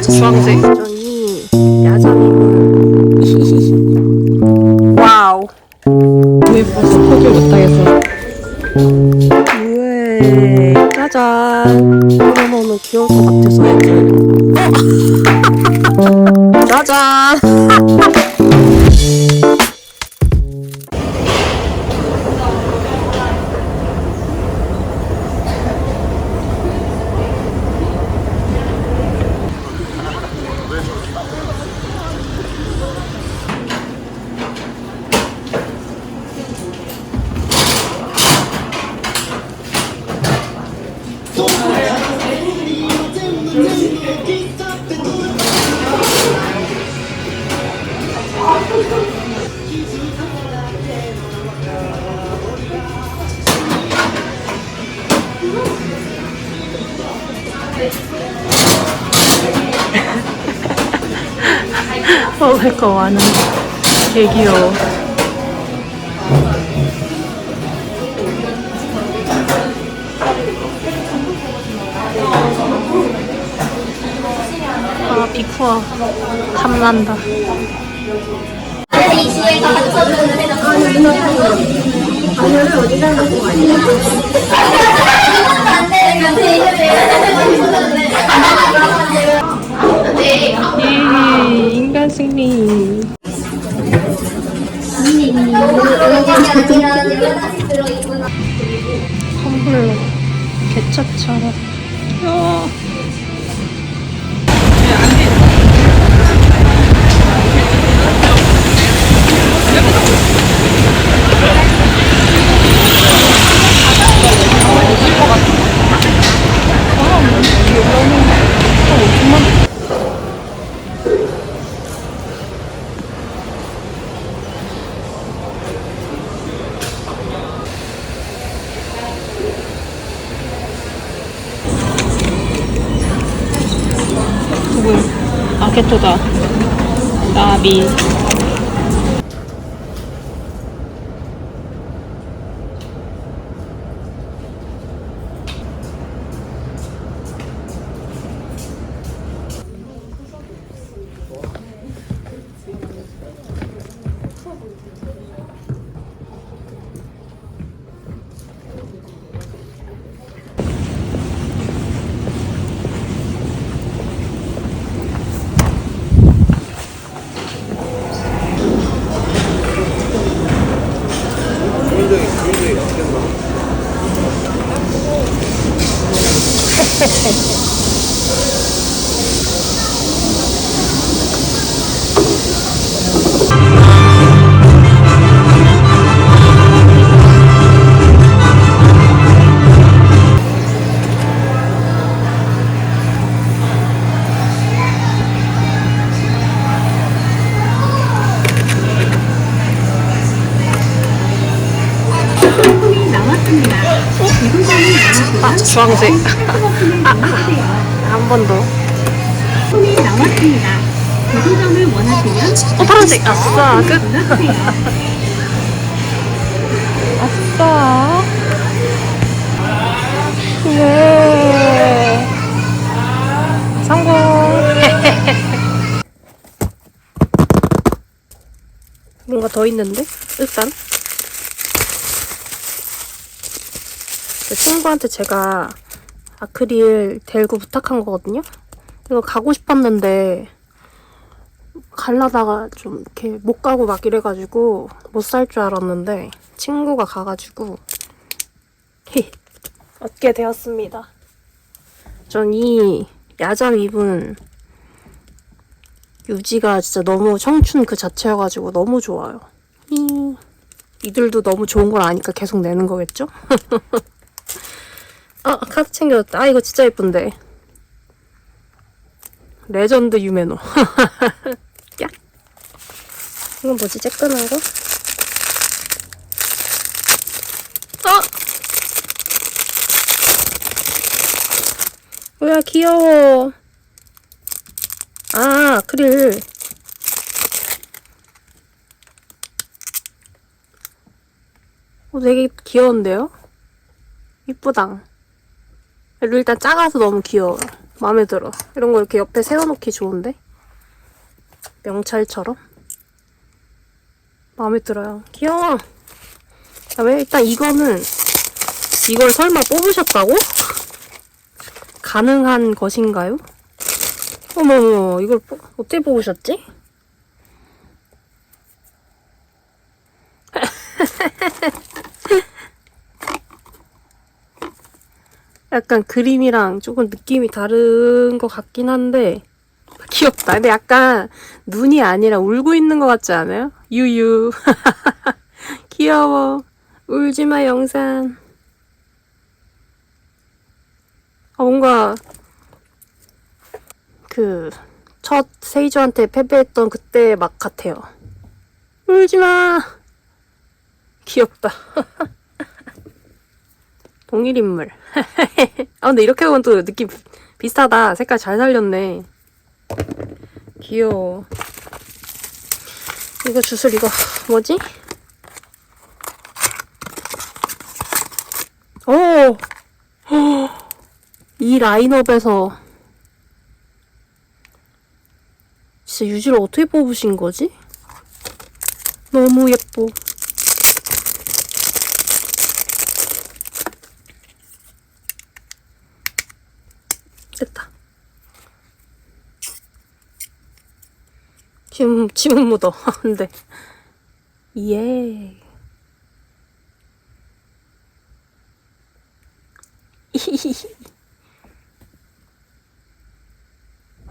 주황색. 저기 야자미물. 와우. 너무 예뻐서 포기를 못하겠어. 우에 짜잔. 너무너무 귀여울 것 같아서 애들. 짜잔. 먹을 거 많은 개 귀여워. 아, 비쿠아 탐난다. 예, 인간 승리. 텀블러 개차처럼. 누구? 아케토다. 나비. 아, 주황색. 한 번 더. 나왔습니다. 구조점을 원하시면 파란색. 아싸, 끝. 아싸. 예. 성공. 뭔가 더 있는데? 일단. 친구한테 제가 아크릴 델고 부탁한 거거든요? 이거 가고 싶었는데 갈라다가 좀 이렇게 못 가고 막 이래가지고 못 살 줄 알았는데 친구가 가가지고 얻게 되었습니다. 전 이 야잠 입은 유지가 진짜 너무 청춘 그 자체여가지고 너무 좋아요. 이들도 너무 좋은 걸 아니까 계속 내는 거겠죠? 아, 카드 챙겨줬다. 아, 이거 진짜 예쁜데. 레전드 유메노. 야. 이건 뭐지? 쬐끈한 거? 뭐야, 귀여워. 아, 아크릴. 되게 귀여운데요? 이쁘당. 일단 작아서 너무 귀여워요. 마음에 들어. 이런 거 이렇게 옆에 세워놓기 좋은데? 명찰처럼? 마음에 들어요. 귀여워! 그다음에 일단 이거는 이걸 설마 뽑으셨다고? 가능한 것인가요? 어머머, 이걸 어떻게 뽑으셨지? 약간 그림이랑 조금 느낌이 다른 것 같긴 한데 귀엽다. 근데 약간 눈이 아니라 울고 있는 것 같지 않아요? 유유. 귀여워. 울지마 영상. 뭔가 그 첫 세이저한테 패배했던 그때 막 같아요. 울지마. 귀엽다. 동일인물. 근데 이렇게 보면 또 느낌 비슷하다. 색깔 잘 살렸네. 귀여워. 이거 주술 이거 뭐지? 오! 이 라인업에서 진짜 유지를 어떻게 뽑으신 거지? 너무 예뻐. 됐다. 지금 묻어. 근데 예.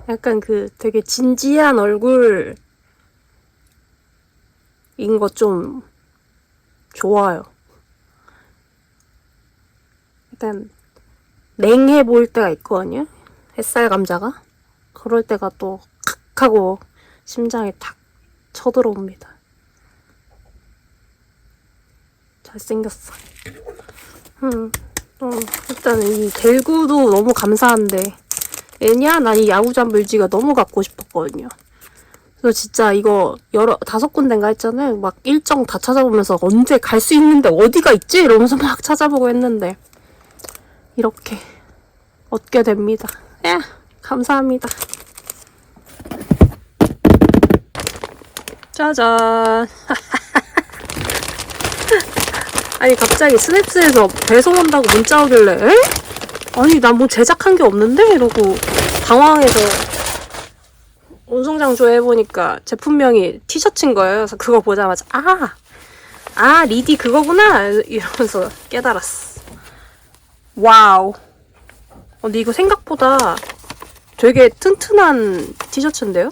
약간 그 되게 진지한 얼굴인 거 좀 좋아요. 약간 냉해 보일 때가 있거든요. 햇살 감자가. 그럴 때가 또 칵 하고 심장에 탁 쳐들어옵니다. 잘생겼어. 일단 이 델구도 너무 감사한데 왜냐? 난 이 야구장 물지가 너무 갖고 싶었거든요. 그래서 진짜 이거 5군데인가 했잖아요. 막 일정 다 찾아보면서 언제 갈 수 있는데 어디가 있지? 이러면서 막 찾아보고 했는데 이렇게 얻게 됩니다. 감사합니다. 짜잔. 아니 갑자기 스냅스에서 배송 온다고 문자 오길래 에? 아니 나 뭐 제작한 게 없는데? 이러고 당황해서 운송장 조회해보니까 제품명이 티셔츠인 거예요. 그래서 그거 보자마자 리디 그거구나 이러면서 깨달았어. 와우. 근데 이거 생각보다 되게 튼튼한 티셔츠인데요?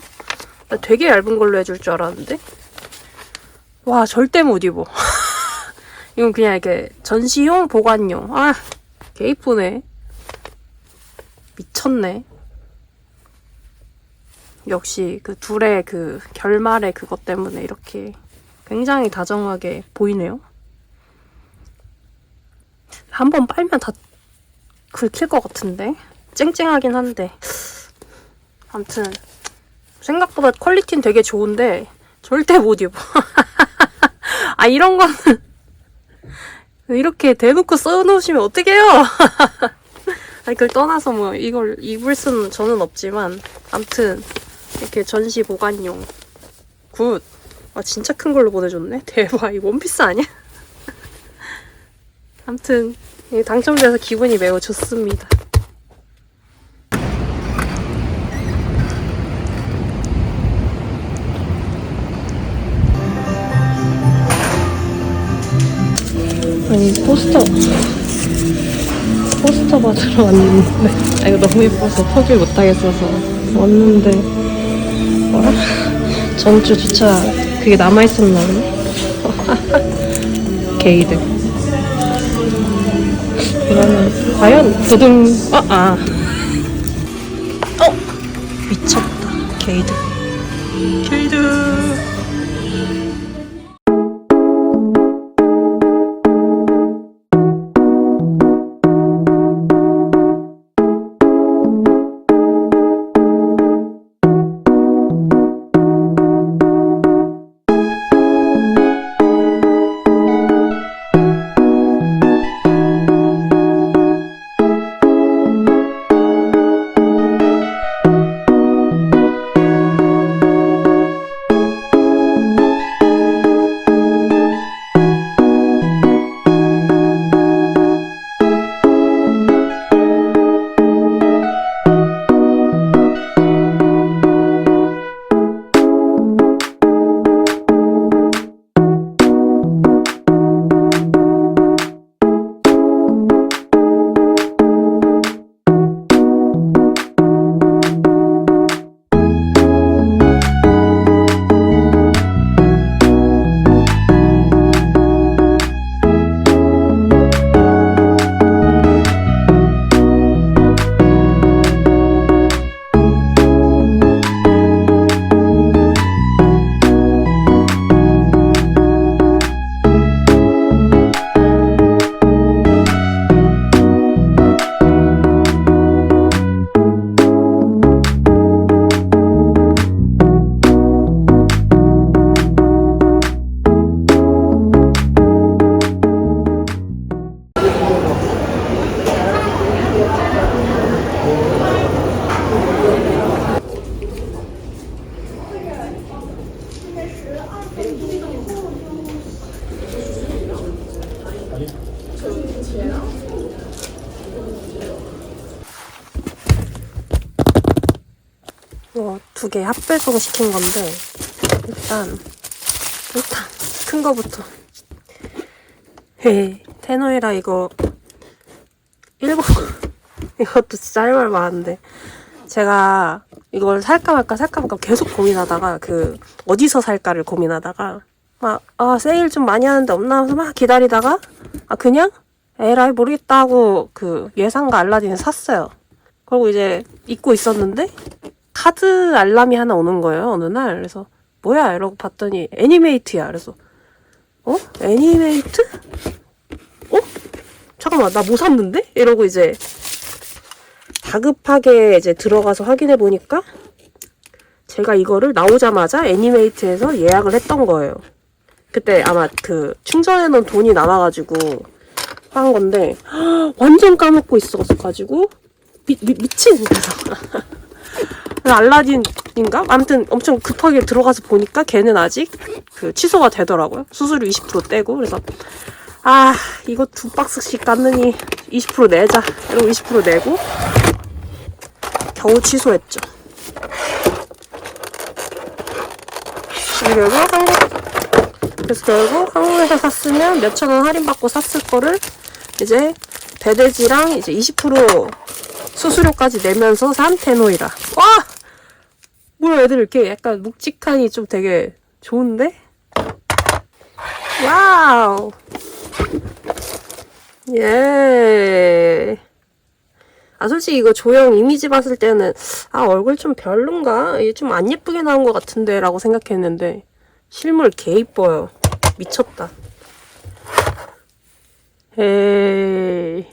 나 되게 얇은 걸로 해줄 줄 알았는데 와 절대 못 입어. 이건 그냥 이렇게 전시용 보관용. 개 이쁘네. 미쳤네. 역시 그 둘의 그 결말의 그것 때문에 이렇게 굉장히 다정하게 보이네요. 한번 빨면 다 긁힐 것 같은데 쨍쨍하긴 한데 아무튼 생각보다 퀄리티는 되게 좋은데 절대 못 입어. 이런 거는 이렇게 대놓고 써놓으시면 어떡해요. 그걸 떠나서 뭐 이걸 입을 수는 저는 없지만 아무튼 이렇게 전시 보관용 굿. 진짜 큰 걸로 보내줬네. 대박. 이거 원피스 아니야? 아무튼 당첨돼서 기분이 매우 좋습니다. 아니 포스터 받으러 왔는데 이거 너무 예뻐서 포기를 못하겠어서 왔는데 뭐라? 전주 주차 그게 남아있었나 보네. 게이드 이거는 과연 부둥 미쳤다. 게이드 두 개 합배송 시킨 건데 일단 큰 거부터. 테노에라 이거 일본 이것도 진짜 할 말 많은데 제가 이걸 살까 말까 계속 고민하다가 어디서 살까를 고민하다가 막 세일 좀 많이 하는데 없나 하면서 막 기다리다가 그냥 에라이 모르겠다 하고 예상과 알라딘을 샀어요. 그리고 이제 잊고 있었는데 카드 알람이 하나 오는 거예요, 어느 날. 그래서 뭐야 이러고 봤더니 애니메이트야. 그래서 애니메이트? 잠깐만, 나 뭐 샀는데? 이러고 이제 다급하게 이제 들어가서 확인해 보니까 제가 이거를 나오자마자 애니메이트에서 예약을 했던 거예요. 그때 아마 충전해 놓은 돈이 남아가지고 한 건데 완전 까먹고 있어가지고 미친. 그래서 알라딘인가? 아무튼 엄청 급하게 들어가서 보니까 걔는 아직 취소가 되더라고요. 수수료 20% 떼고. 그래서 이거 2박스씩 깠느니 20% 내자 이러고 20% 내고 겨우 취소했죠. 그래서 결국 한국에서 샀으면 몇천원 할인받고 샀을 거를 이제 배대지랑 이제 20% 수수료까지 내면서 산 테노이라. 와! 뭐야, 애들 이렇게 약간 묵직하니 좀 되게 좋은데? 와우! 예. 솔직히 이거 조형 이미지 봤을 때는 얼굴 좀 별론가? 이게 좀 안 예쁘게 나온 것 같은데 라고 생각했는데 실물 개 이뻐요. 미쳤다. 에이.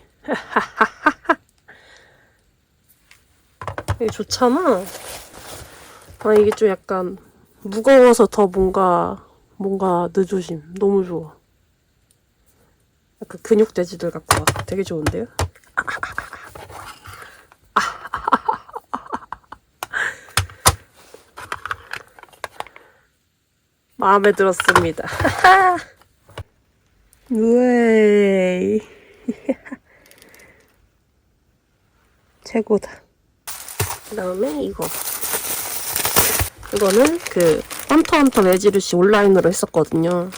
이게 좋잖아. 이게 좀 약간 무거워서 더 뭔가 느조심. 너무 좋아. 약간 근육돼지들 같고 막 되게 좋은데요? 마음에 들었습니다. 우에이. 최고다. 그 다음에 이거는 헌터헌터 매지르시 온라인으로 했었거든요.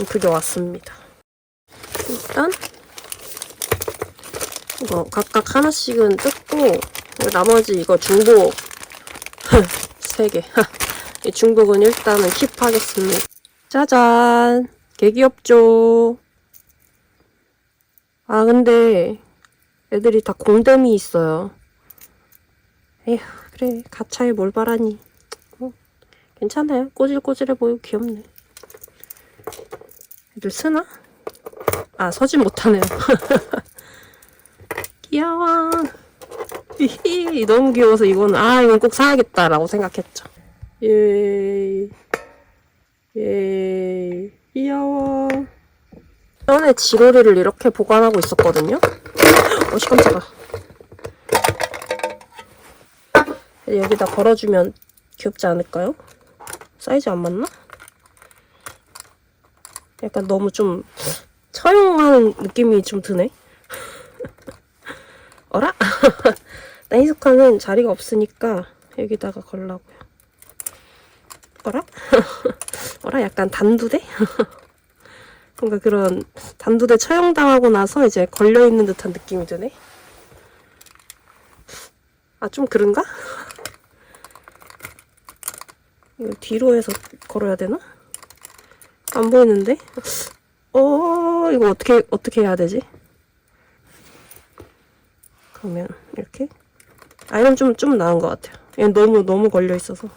그게 왔습니다. 일단 이거 각각 하나씩은 뜯고 나머지 이거 중복 3개 이 중복은 일단은 킵하겠습니다. 짜잔! 개 귀엽죠? 근데 애들이 다 공댐이 있어요. 에휴, 그래 가차에 뭘 바라니. 괜찮아요. 꼬질꼬질해 보이고 귀엽네. 애들 쓰나? 서진 못하네요. 귀여워. 너무 귀여워서 이건 꼭 사야겠다라고 생각했죠. 예, 귀여워. 전에 지로리를 이렇게 보관하고 있었거든요. 깜짝아. 여기다 걸어주면 귀엽지 않을까요? 사이즈 안 맞나? 약간 너무 좀 처용하는 느낌이 좀 드네. 어라? 나이스카는 자리가 없으니까 여기다가 걸라고요. 어라? 어라? 약간 단두대? 뭔가 그런 단두대 처형당하고 나서 이제 걸려있는 듯한 느낌이 드네. 좀 그런가? 이거 뒤로 해서 걸어야 되나? 안 보이는데? 이거 어떻게 해야 되지? 그러면 이렇게? 이건 좀 나은 것 같아요. 얘는 너무 걸려 있어서.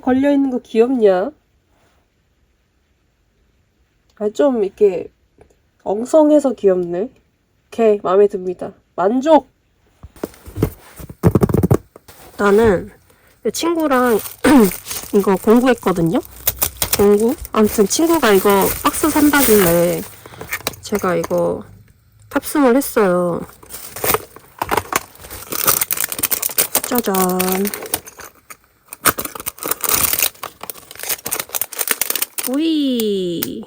걸려있는 거 귀엽냐? 좀 이렇게 엉성해서 귀엽네. 오케이, 마음에 듭니다. 만족! 나는 친구랑 이거 공구했거든요? 아무튼 친구가 이거 박스 산다길래 제가 이거 탑승을 했어요. 짜잔. 우이.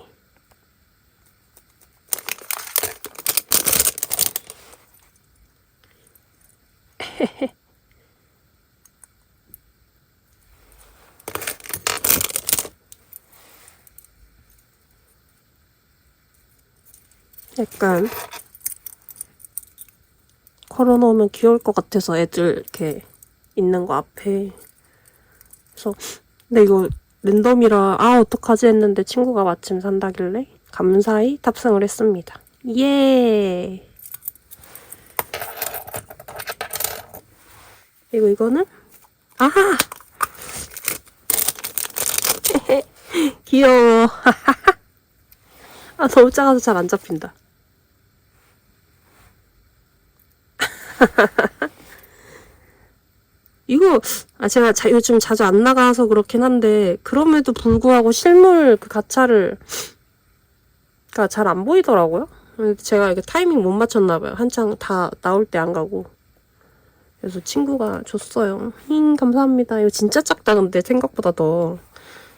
약간 걸어놓으면 귀여울 것 같아서 애들 이렇게 있는 거 앞에. 그래서 근데 이거 랜덤이라 어떡하지 했는데 친구가 마침 산다길래 감사히 탑승을 했습니다. 예. 그리고 이거는 귀여워. 너무 작아서 잘 안 잡힌다. 이거 제가 요즘 자주 안 나가서 그렇긴 한데 그럼에도 불구하고 실물 그 가차를 잘 안 보이더라고요. 제가 이게 타이밍 못 맞췄나 봐요. 한창 다 나올 때 안 가고. 그래서 친구가 줬어요. 감사합니다. 이거 진짜 작다. 근데 생각보다 더.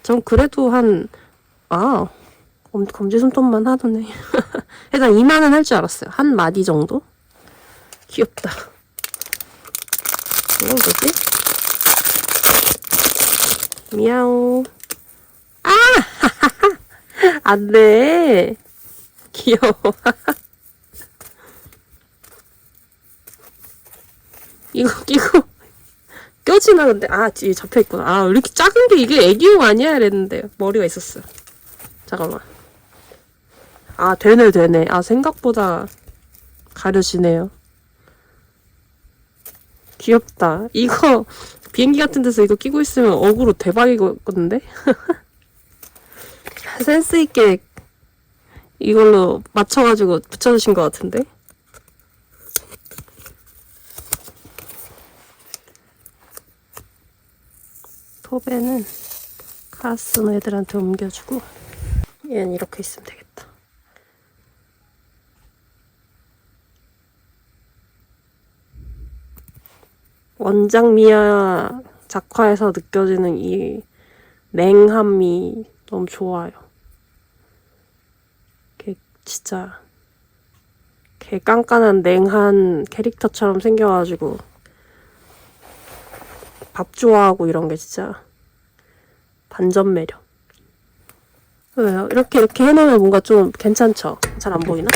전 그래도 검지손톱만 하더네. 일단 2만원 할 줄 알았어요. 한 마디 정도? 귀엽다. 이건 뭐지? 미야오. 안 돼. 귀여워. 이거 끼고 껴지나 근데 뒤에 잡혀있구나. 왜 이렇게 작은 게 이게 애기용 아니야? 이랬는데 머리가 있었어요. 잠깐만. 되네. 생각보다 가려지네요. 귀엽다. 이거 비행기 같은 데서 이거 끼고 있으면 어그로 대박이거든데? 센스있게 이걸로 맞춰가지고 붙여주신 것 같은데? 톱에는 카스노 애들한테 옮겨주고 얘는 이렇게 있으면 되겠다. 원작 미아 작화에서 느껴지는 이 냉함이 너무 좋아요. 진짜 개 깐깐한 냉한 캐릭터처럼 생겨가지고 밥 좋아하고 이런 게 진짜 반전 매력. 왜요? 이렇게 해놓으면 뭔가 좀 괜찮죠? 잘 안 보이나?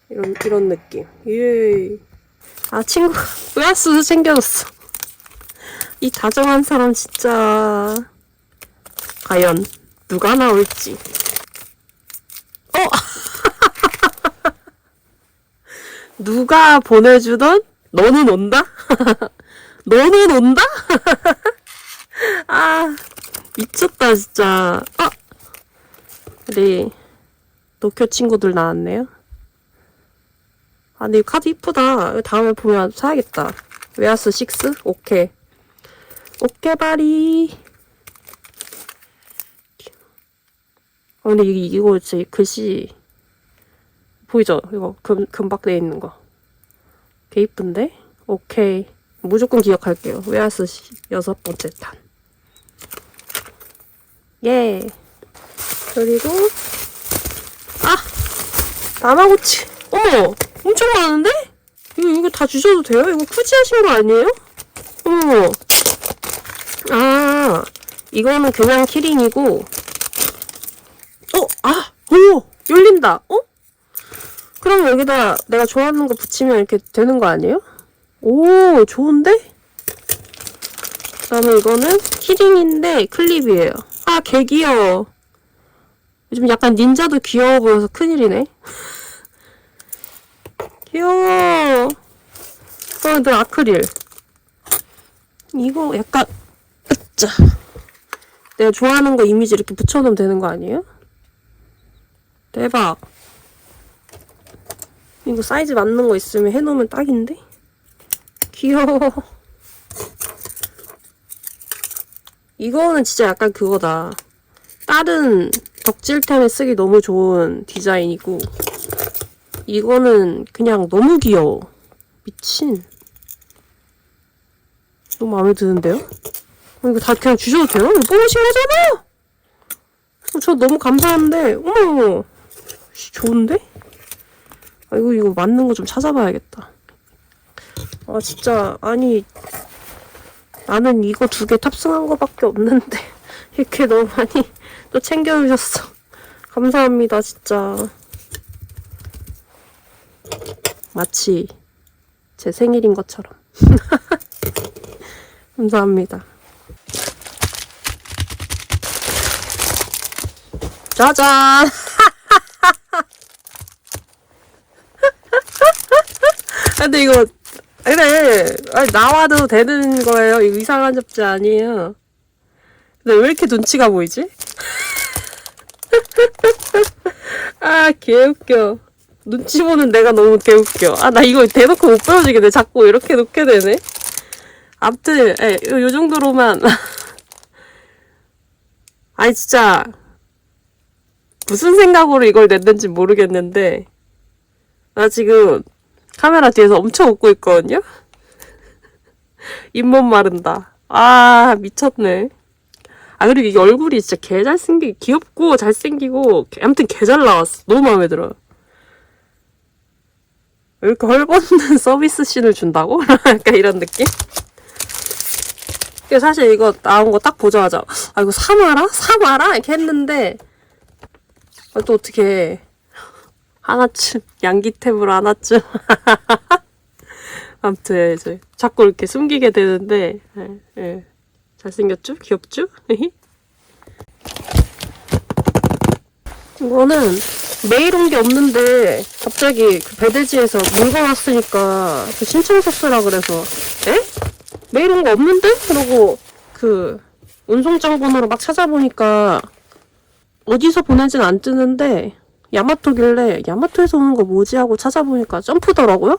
이런 느낌. 예. 친구가 웨하스 챙겨줬어. 이 다정한 사람 진짜. 과연 누가 나올지. 누가 보내주던 너는 온다? 너는 온다? 미쳤다 진짜. 우리 노쿄 친구들 나왔네요. 근데 이 카드 이쁘다. 다음에 보면 사야겠다. 웨하스 6? 오케이 바리. 근데 이거 진짜 글씨 보이죠? 이거 금박돼 있는 거. 개 이쁜데? 오케이. 무조건 기억할게요. 웨하스 6번째 탄. 예. 그리고 다마고치. 어머! 엄청 많은데? 이거 다 주셔도 돼요? 이거 쿠지 하신 거 아니에요? 어머. 이거는 그냥 키링이고. 오! 열린다. 그럼 여기다 내가 좋아하는 거 붙이면 이렇게 되는 거 아니에요? 오, 좋은데? 그다음에 이거는 키링인데 클립이에요. 개 귀여워. 요즘 약간 닌자도 귀여워 보여서 큰일이네. 귀여워. 근데 아크릴. 이거 약간 내가 좋아하는 거 이미지 이렇게 붙여놓으면 되는 거 아니에요? 대박. 이거 사이즈 맞는 거 있으면 해놓으면 딱인데? 귀여워. 이거는 진짜 약간 그거다. 다른 덕질템에 쓰기 너무 좋은 디자인이고, 이거는 그냥 너무 귀여워. 미친. 너무 마음에 드는데요? 이거 다 그냥 주셔도 돼요? 이거 뽑으신 거잖아! 저 너무 감사한데, 어머, 좋은데? 아, 이거 맞는 거 좀 찾아봐야겠다. 아, 진짜, 아니, 나는 이거 2개 탑승한 거밖에 없는데, 이렇게 너무 많이 또 챙겨주셨어. 감사합니다, 진짜. 마치 제 생일인 것처럼. 감사합니다. 짜잔! 근데 이거, 그래. 아니, 나와도 되는 거예요. 이거 이상한 접시 아니에요. 근데 왜 이렇게 눈치가 보이지? 아, 개웃겨. 눈치 보는 내가 너무 개웃겨. 아, 나 이거 대놓고 못 보여주겠네. 자꾸 이렇게 놓게 되네. 암튼, 요 정도로만. 아니, 진짜. 무슨 생각으로 이걸 냈는지 모르겠는데. 나 지금 카메라 뒤에서 엄청 웃고 있거든요? 잇몸 마른다. 아, 미쳤네. 아, 그리고 이게 얼굴이 진짜 개 잘생기고, 귀엽고, 잘생기고, 아무튼 개 잘 나왔어. 너무 마음에 들어요. 왜 이렇게 헐벗는 서비스 씬을 준다고? 약간 이런 느낌? 사실 이거 나온 거 딱 보자마자, 아, 이거 사마라? 사마라? 이렇게 했는데, 아, 또 어떻게, 하나쯤, 양기템으로 하나쯤. 아무튼, 이제, 자꾸 이렇게 숨기게 되는데, 예. 잘생겼죠? 귀엽죠? 이거는 메일 온 게 없는데 갑자기 그 배대지에서 물건 왔으니까 그 신청서 쓰라 그래서 에? 메일 온 거 없는데? 그러고 그 운송장 번호로 막 찾아보니까 어디서 보낸지는 안 뜨는데 야마토길래 야마토에서 오는 거 뭐지 하고 찾아보니까 점프더라고요.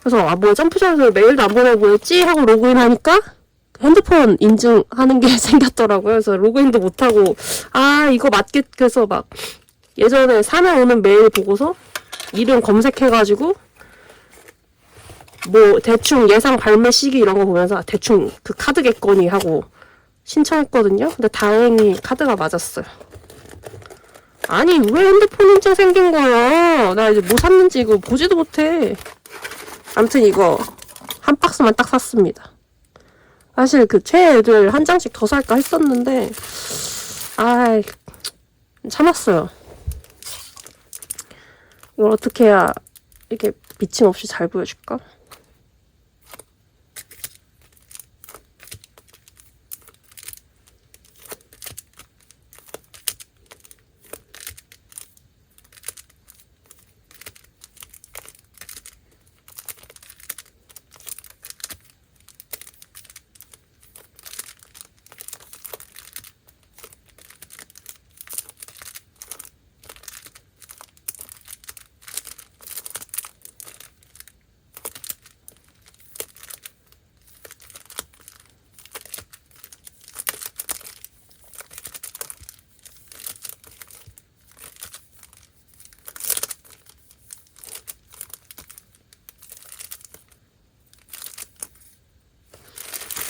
그래서 아 뭐야 점프장에서 메일도 안 보내고 뭐였지 하고 로그인하니까 핸드폰 인증하는 게 생겼더라고요. 그래서 로그인도 못하고 아 이거 맞겠어서 막 예전에 사면 오는 메일 보고서 이름 검색해가지고 뭐 대충 예상 발매 시기 이런 거 보면서 대충 그 카드겠거니 하고 신청했거든요. 근데 다행히 카드가 맞았어요. 아니 왜 핸드폰 인증 생긴 거야? 나 이제 뭐 샀는지 이거 보지도 못해. 아무튼 이거 한 박스만 딱 샀습니다. 사실 그 최애 애들 한 장씩 더 살까 했었는데 아이 참았어요. 이걸 어떻게 해야 이렇게 미침 없이 잘 보여줄까?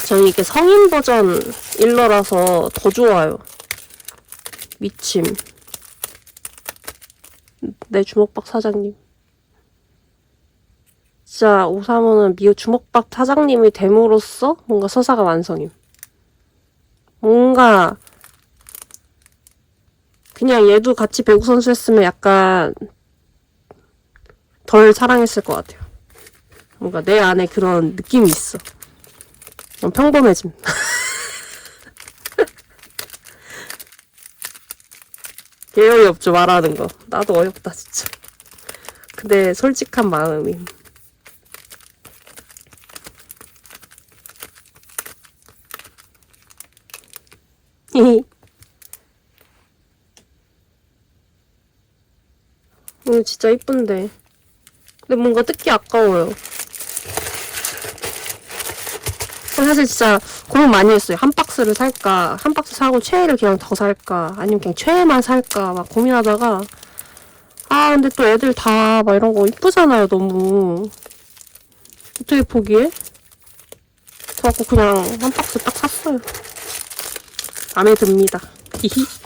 저는 이게 성인 버전 일러라서 더 좋아요. 미침. 네, 주먹박 사장님. 진짜 오사무는 미우 주먹박 사장님이 됨으로써 뭔가 서사가 완성임. 뭔가 그냥 얘도 같이 배구 선수 했으면 약간 덜 사랑했을 것 같아요. 뭔가 내 안에 그런 느낌이 있어. 평범해짐. 개 어이없죠, 말하는 거. 나도 어이없다, 진짜. 근데 솔직한 마음임. 히히. 진짜 이쁜데. 근데 뭔가 뜯기 아까워요. 사실 진짜 고민 많이 했어요. 한 박스를 살까, 한 박스 사고 최애를 그냥 더 살까, 아니면 그냥 최애만 살까 막 고민하다가 아 근데 또 애들 다 막 이런 거 이쁘잖아요. 너무 어떻게 포기해? 그래갖고 그냥 한 박스 딱 샀어요. 마음에 듭니다. 히히.